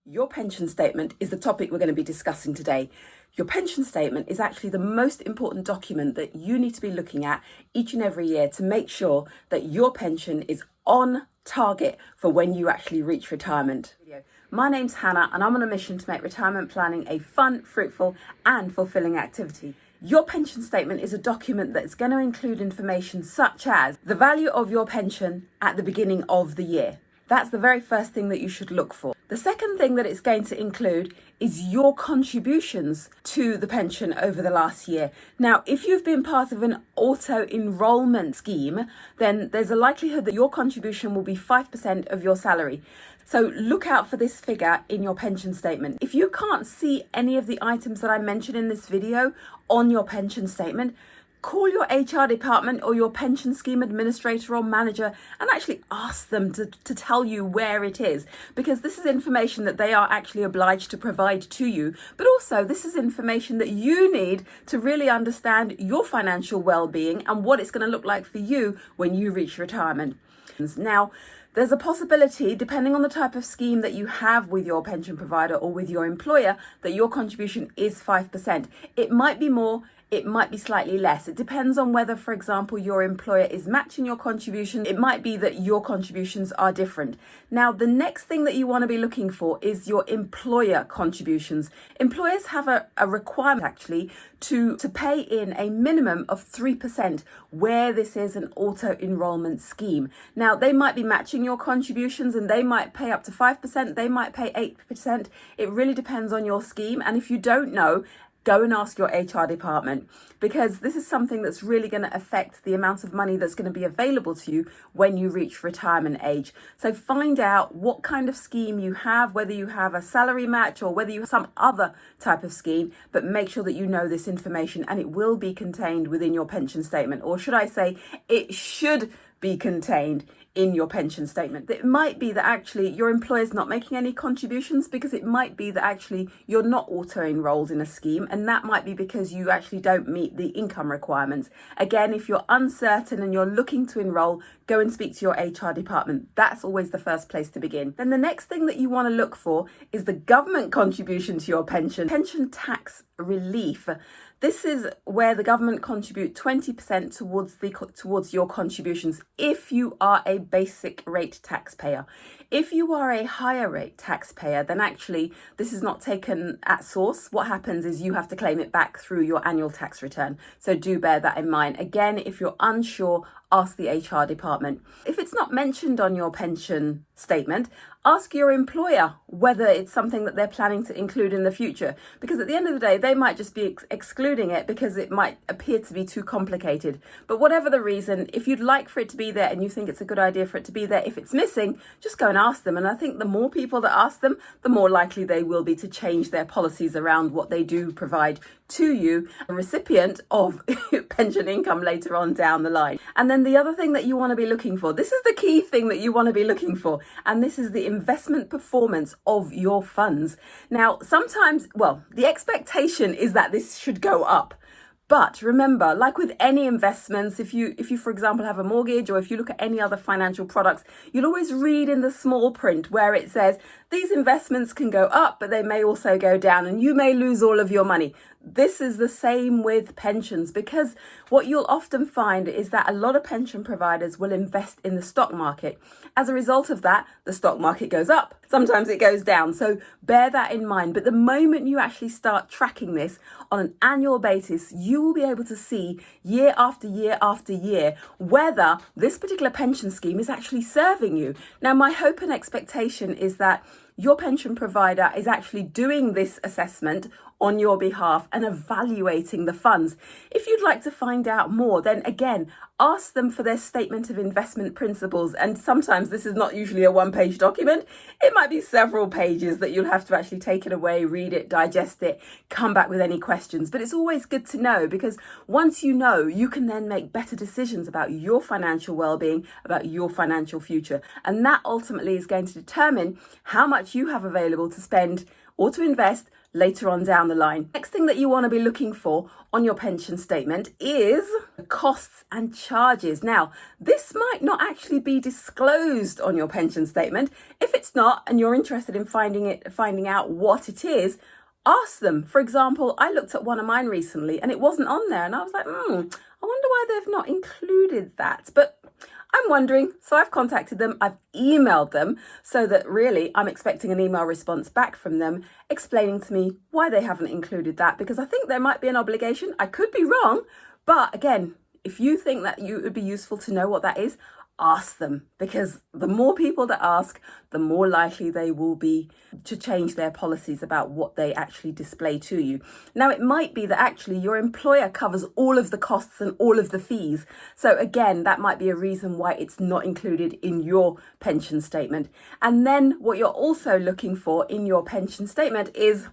Your pension statement is the topic we're going to be discussing today. Your pension statement is actually the most important document that you need to be looking at each and every year to make sure that your pension is on target for when you actually reach retirement. My name's Hannah and I'm on a mission to make retirement planning a fun, fruitful and fulfilling activity. Your pension statement is a document that's going to include information such as the value of your pension at the beginning of the year. That's the very first thing that you should look for. The second thing that it's going to include is your contributions to the pension over the last year. Now, if you've been part of an auto-enrollment scheme, then there's a likelihood that your contribution will be 5% of your salary. So look out for this figure in your pension statement. If you can't see any of the items that I mentioned in this video on your pension statement, call your HR department or your pension scheme administrator or manager and actually ask them to tell you where it is, because this is information that they are actually obliged to provide to you. But also this is information that you need to really understand your financial well-being and what it's going to look like for you when you reach retirement. Now, there's a possibility, depending on the type of scheme that you have with your pension provider or with your employer, that your contribution is 5%. It might be more, it might be slightly less. It depends on whether, for example, your employer is matching your contribution. It might be that your contributions are different. Now, the next thing that you want to be looking for is your employer contributions. Employers have a requirement actually to pay in a minimum of 3% where this is an auto-enrollment scheme. Now, they might be matching your contributions and they might pay up to 5%, they might pay 8%. It really depends on your scheme. And if you don't know, go and ask your HR department, because this is something that's really going to affect the amount of money that's going to be available to you when you reach retirement age. So find out what kind of scheme you have, whether you have a salary match or whether you have some other type of scheme, but make sure that you know this information and it will be contained within your pension statement, or should I say it should be contained in your pension statement. It might be that actually your employer's not making any contributions, because it might be that actually you're not auto-enrolled in a scheme, and that might be because you actually don't meet the income requirements. Again, if you're uncertain and you're looking to enroll, go and speak to your HR department. That's always the first place to begin. Then the next thing that you want to look for is the government contribution to your pension tax relief. This is where the government contribute 20% towards your contributions if you are a basic rate taxpayer. If you are a higher rate taxpayer, then actually this is not taken at source. What happens is you have to claim it back through your annual tax return. So do bear that in mind. Again, if you're unsure, ask the HR department. If it's not mentioned on your pension statement, ask your employer whether it's something that they're planning to include in the future, because at the end of the day, they might just be excluding it because it might appear to be too complicated. But whatever the reason, if you'd like for it to be there and you think it's a good idea for it to be there, if it's missing, just go and ask them. And I think the more people that ask them, the more likely they will be to change their policies around what they do provide to you, a recipient of pension income later on down the line. And then the other thing that you want to be looking for, this is the key thing that you want to be looking for, and this is the investment performance of your funds. Now, sometimes, the expectation is that this should go up. But remember, like with any investments, if you, for example, have a mortgage, or if you look at any other financial products, you'll always read in the small print where it says these investments can go up, but they may also go down and you may lose all of your money. This is the same with pensions, because what you'll often find is that a lot of pension providers will invest in the stock market. As a result of that, the stock market goes up. Sometimes it goes down. So bear that in mind. But the moment you actually start tracking this on an annual basis, you will be able to see year after year after year whether this particular pension scheme is actually serving you. Now, my hope and expectation is that your pension provider is actually doing this assessment on your behalf and evaluating the funds. If you'd like to find out more, then again, ask them for their statement of investment principles. And sometimes this is not usually a one-page document. It might be several pages that you'll have to actually take it away, read it, digest it, come back with any questions. But it's always good to know, because once you know, you can then make better decisions about your financial well-being, about your financial future. And that ultimately is going to determine how much you have available to spend or to invest later on down the line. Next thing that you want to be looking for on your pension statement is costs and charges. Now, this might not actually be disclosed on your pension statement. If it's not, and you're interested in finding out what it is, ask them. For example, I looked at one of mine recently and it wasn't on there, and I was like, I wonder why they've not included that. But I'm wondering, so I've contacted them, I've emailed them, so that really I'm expecting an email response back from them explaining to me why they haven't included that, because I think there might be an obligation. I could be wrong, but again, if you think that it would be useful to know what that is, ask them, because the more people that ask, the more likely they will be to change their policies about what they actually display to you. Now, it might be that actually your employer covers all of the costs and all of the fees. So again, that might be a reason why it's not included in your pension statement. And then what you're also looking for in your pension statement is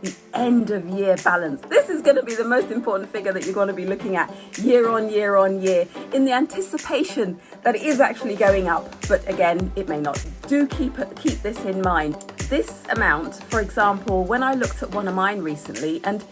the end of year balance. This is going to be the most important figure that you're going to be looking at year on year on year, in the anticipation that it is actually going up. But again, it may not. Do keep this in mind. This amount, for example, when I looked at one of mine recently, and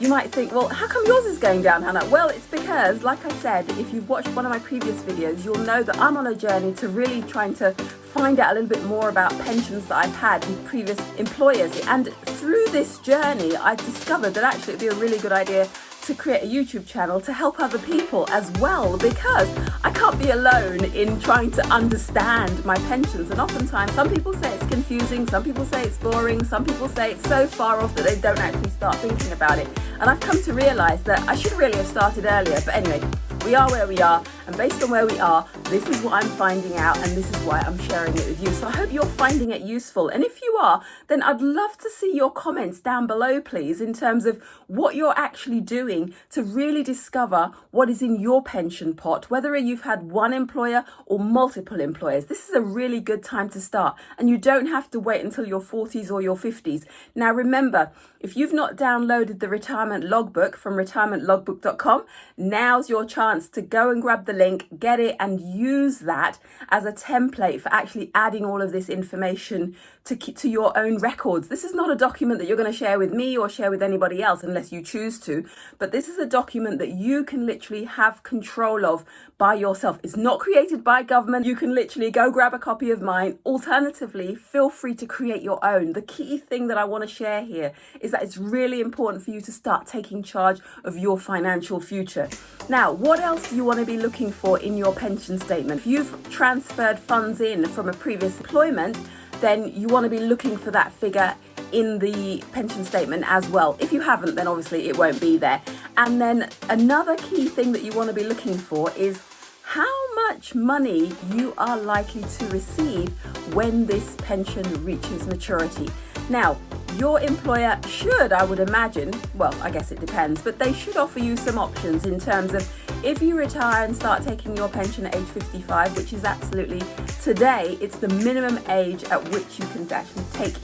you might think, well, how come yours is going down, Hannah? Well, it's because, like I said, if you've watched one of my previous videos, you'll know that I'm on a journey to really trying to find out a little bit more about pensions that I've had with previous employers. And through this journey, I discovered that actually it'd be a really good idea to create a YouTube channel to help other people as well, because I can't be alone in trying to understand my pensions. And oftentimes some people say it's confusing, some people say it's boring, some people say it's so far off that they don't actually start thinking about it. And I've come to realize that I should really have started earlier. But anyway, we are where we are, and based on where we are, this is what I'm finding out, and this is why I'm sharing it with you. So I hope you're finding it useful, and if you are, then I'd love to see your comments down below, please, in terms of what you're actually doing to really discover what is in your pension pot, whether you've had one employer or multiple employers. This is a really good time to start, and you don't have to wait until your 40s or your 50s. Now remember, if you've not downloaded the retirement logbook from retirementlogbook.com, now's your chance to go and grab the link, get it, and use that as a template for actually adding all of this information to your own records. This is not a document that you're going to share with me or share with anybody else unless you choose to, but this is a document that you can literally have control of by yourself. It's not created by government. You can literally go grab a copy of mine. Alternatively, feel free to create your own. The key thing that I want to share here is that it's really important for you to start taking charge of your financial future. Now, what else do you want to be looking for in your pension statement? If you've transferred funds in from a previous employment, then you want to be looking for that figure in the pension statement as well. If you haven't, then obviously it won't be there. And then another key thing that you want to be looking for is how much money you are likely to receive when this pension reaches maturity. Now, your employer should, I would imagine, well, I guess it depends, but they should offer you some options in terms of if you retire and start taking your pension at age 55, which is absolutely today, it's the minimum age at which you can actually take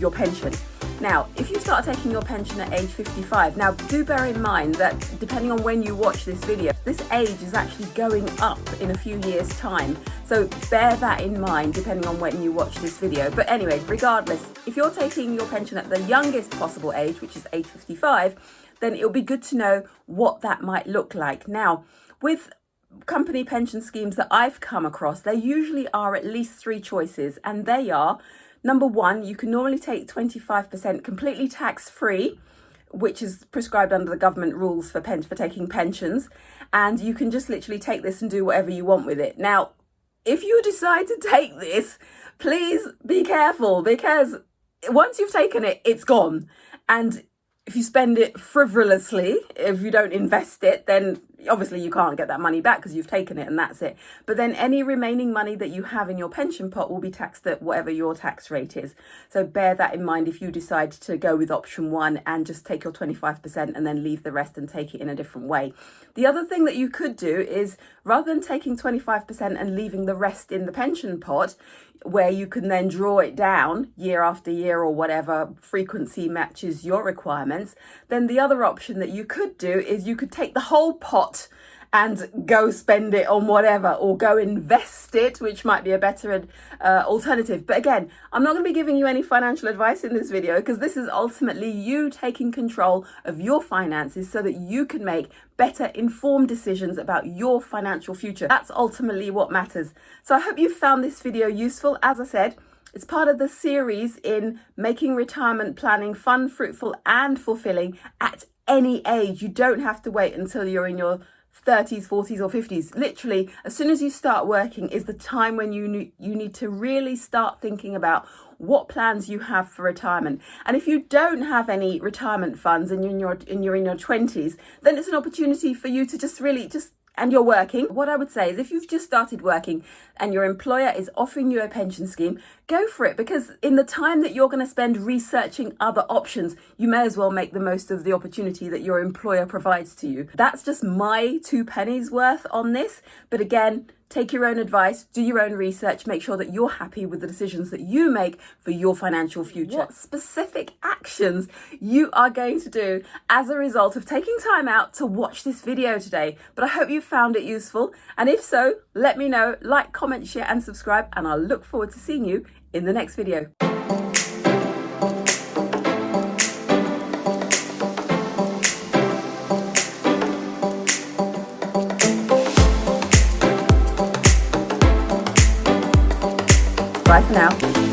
your pension. Now, if you start taking your pension at age 55, now do bear in mind that depending on when you watch this video, this age is actually going up in a few years' time. So bear that in mind depending on when you watch this video. But anyway, regardless, if you're taking your pension at the youngest possible age, which is age 55, then it'll be good to know what that might look like. Now, with company pension schemes that I've come across, there usually are at least three choices, and they are: number one, you can normally take 25% completely tax-free, which is prescribed under the government rules for taking pensions, and you can just literally take this and do whatever you want with it. Now, if you decide to take this, please be careful, because once you've taken it, it's gone. And if you spend it frivolously, if you don't invest it, then obviously you can't get that money back because you've taken it and that's it. But then any remaining money that you have in your pension pot will be taxed at whatever your tax rate is. So bear that in mind if you decide to go with option one and just take your 25% and then leave the rest and take it in a different way. The other thing that you could do is, rather than taking 25% and leaving the rest in the pension pot, where you can then draw it down year after year or whatever frequency matches your requirements, then the other option that you could do is you could take the whole pot and go spend it on whatever, or go invest it, which might be a better alternative. But again, I'm not going to be giving you any financial advice in this video, because this is ultimately you taking control of your finances so that you can make better informed decisions about your financial future. That's ultimately what matters. So I hope you found this video useful. As I said, it's part of the series in making retirement planning fun, fruitful and fulfilling at any age. You don't have to wait until you're in your 30s, 40s or 50s. Literally, as soon as you start working is the time when you need to really start thinking about what plans you have for retirement. And if you don't have any retirement funds and you're in your 20s, then it's an opportunity for you to and you're working. What I would say is, if you've just started working and your employer is offering you a pension scheme, go for it, because in the time that you're going to spend researching other options, you may as well make the most of the opportunity that your employer provides to you. That's just my 2 pennies worth on this. But again, take your own advice, do your own research, make sure that you're happy with the decisions that you make for your financial future. What specific actions you are going to do as a result of taking time out to watch this video today. But I hope you found it useful. And if so, let me know, like, comment, share and subscribe. And I'll look forward to seeing you in the next video. Bye for now.